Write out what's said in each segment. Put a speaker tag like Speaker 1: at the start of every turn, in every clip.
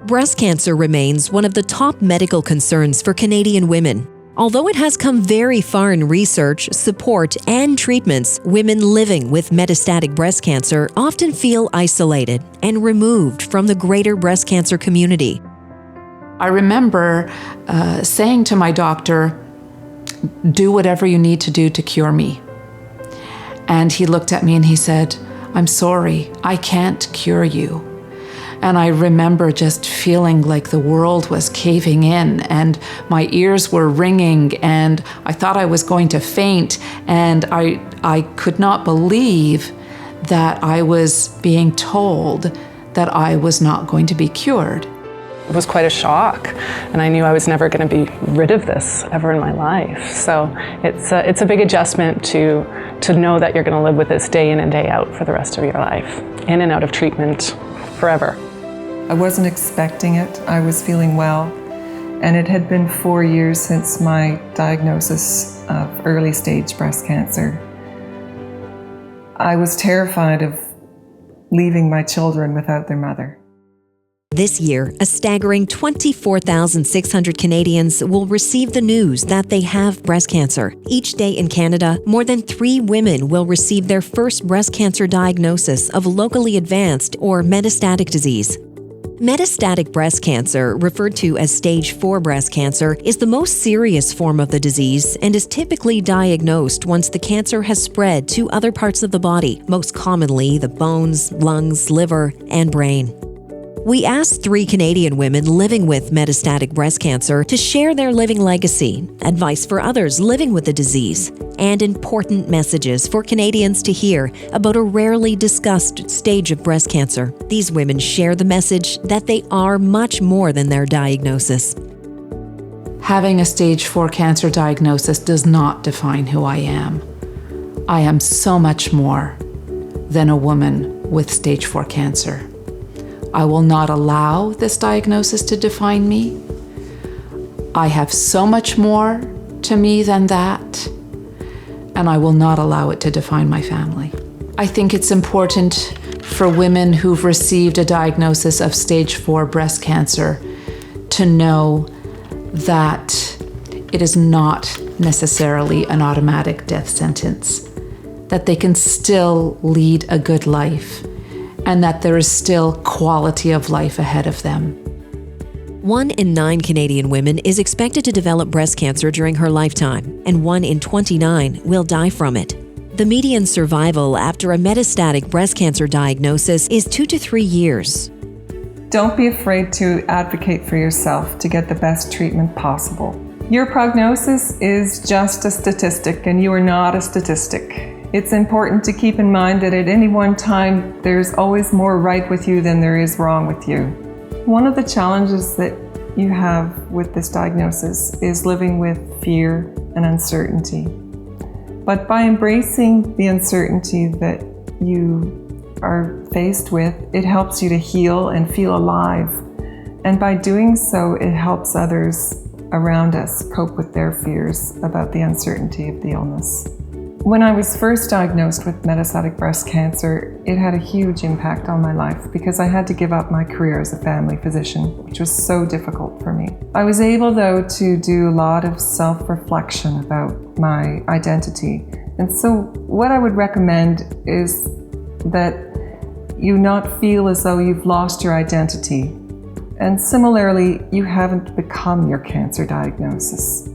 Speaker 1: Breast cancer remains one of the top medical concerns for Canadian women. Although it has come very far in research, support, and treatments, women living with metastatic breast cancer often feel isolated and removed from the greater breast cancer community.
Speaker 2: I remember saying to my doctor, "Do whatever you need to do to cure me." And he looked at me and he said, "I'm sorry, I can't cure you." And I remember just feeling like the world was caving in and my ears were ringing and I thought I was going to faint, and I could not believe that I was being told that I was not going to be cured.
Speaker 3: It was quite a shock, and I knew I was never going to be rid of this ever in my life. So it's a big adjustment to know that you're going to live with this day in and day out for the rest of your life, in and out of treatment forever.
Speaker 4: I wasn't expecting it. I was feeling well, and it had been 4 years since my diagnosis of early stage breast cancer. I was terrified of leaving my children without their mother.
Speaker 1: This year, a staggering 24,600 Canadians will receive the news that they have breast cancer. Each day in Canada, more than 3 women will receive their first breast cancer diagnosis of locally advanced or metastatic disease. Metastatic breast cancer, referred to as stage 4 breast cancer, is the most serious form of the disease and is typically diagnosed once the cancer has spread to other parts of the body, most commonly the bones, lungs, liver, and brain. We asked 3 Canadian women living with metastatic breast cancer to share their living legacy, advice for others living with the disease, and important messages for Canadians to hear about a rarely discussed stage of breast cancer. These women share the message that they are much more than their diagnosis.
Speaker 2: Having a stage 4 cancer diagnosis does not define who I am. I am so much more than a woman with stage 4 cancer. I will not allow this diagnosis to define me. I have so much more to me than that, and I will not allow it to define my family. I think it's important for women who've received a diagnosis of stage 4 breast cancer to know that it is not necessarily an automatic death sentence, that they can still lead a good life, and that there is still quality of life ahead of them.
Speaker 1: 1 in 9 Canadian women is expected to develop breast cancer during her lifetime, and 1 in 29 will die from it. The median survival after a metastatic breast cancer diagnosis is 2 to 3 years.
Speaker 4: Don't be afraid to advocate for yourself to get the best treatment possible. Your prognosis is just a statistic, and you are not a statistic. It's important to keep in mind that at any one time, there's always more right with you than there is wrong with you. One of the challenges that you have with this diagnosis is living with fear and uncertainty. But by embracing the uncertainty that you are faced with, it helps you to heal and feel alive. And by doing so, it helps others around us cope with their fears about the uncertainty of the illness. When I was first diagnosed with metastatic breast cancer, it had a huge impact on my life because I had to give up my career as a family physician, which was so difficult for me. I was able, though, to do a lot of self-reflection about my identity. And so what I would recommend is that you not feel as though you've lost your identity. And similarly, you haven't become your cancer diagnosis.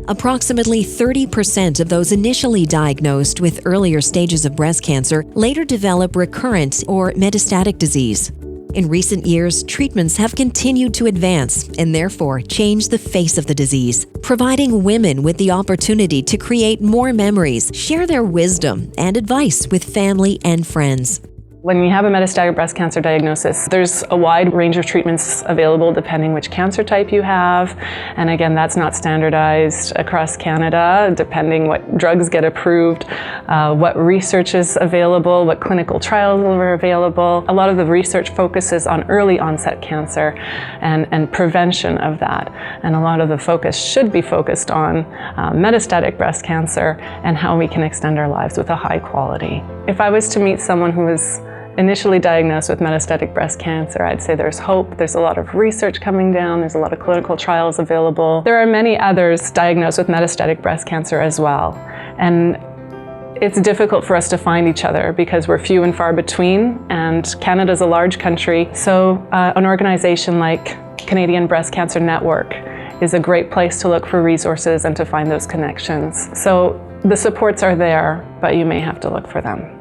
Speaker 1: Approximately 30% of those initially diagnosed with earlier stages of breast cancer later develop recurrent or metastatic disease. In recent years, treatments have continued to advance and therefore change the face of the disease, providing women with the opportunity to create more memories, share their wisdom and advice with family and friends.
Speaker 3: When you have a metastatic breast cancer diagnosis, there's a wide range of treatments available depending which cancer type you have. And again, that's not standardized across Canada, depending what drugs get approved, what research is available, what clinical trials are available. A lot of the research focuses on early onset cancer and prevention of that. And a lot of the focus should be focused on metastatic breast cancer and how we can extend our lives with a high quality. If I was to meet someone who was initially diagnosed with metastatic breast cancer, I'd say there's hope. There's a lot of research coming down. There's a lot of clinical trials available. There are many others diagnosed with metastatic breast cancer as well. And it's difficult for us to find each other because we're few and far between, and Canada's a large country. So an organization like Canadian Breast Cancer Network is a great place to look for resources and to find those connections. So the supports are there, but you may have to look for them.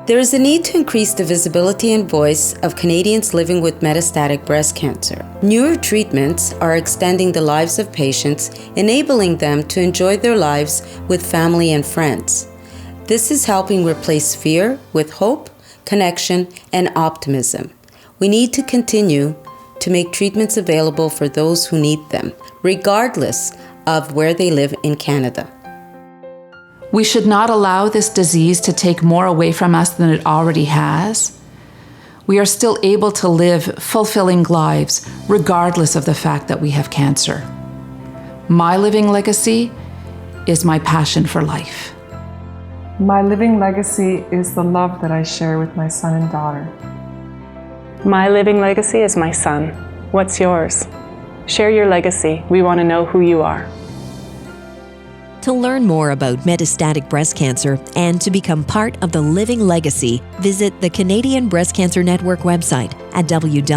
Speaker 5: There is a need to increase the visibility and voice of Canadians living with metastatic breast cancer. Newer treatments are extending the lives of patients, enabling them to enjoy their lives with family and friends. This is helping replace fear with hope, connection, and optimism. We need to continue to make treatments available for those who need them, regardless of where they live in Canada.
Speaker 2: We should not allow this disease to take more away from us than it already has. We are still able to live fulfilling lives regardless of the fact that we have cancer. My living legacy is my passion for life.
Speaker 4: My living legacy is the love that I share with my son and daughter.
Speaker 3: My living legacy is my son. What's yours? Share your legacy. We want to know who you are.
Speaker 1: To learn more about metastatic breast cancer and to become part of the Living Legacy, visit the Canadian Breast Cancer Network website at www.cbcn.ca.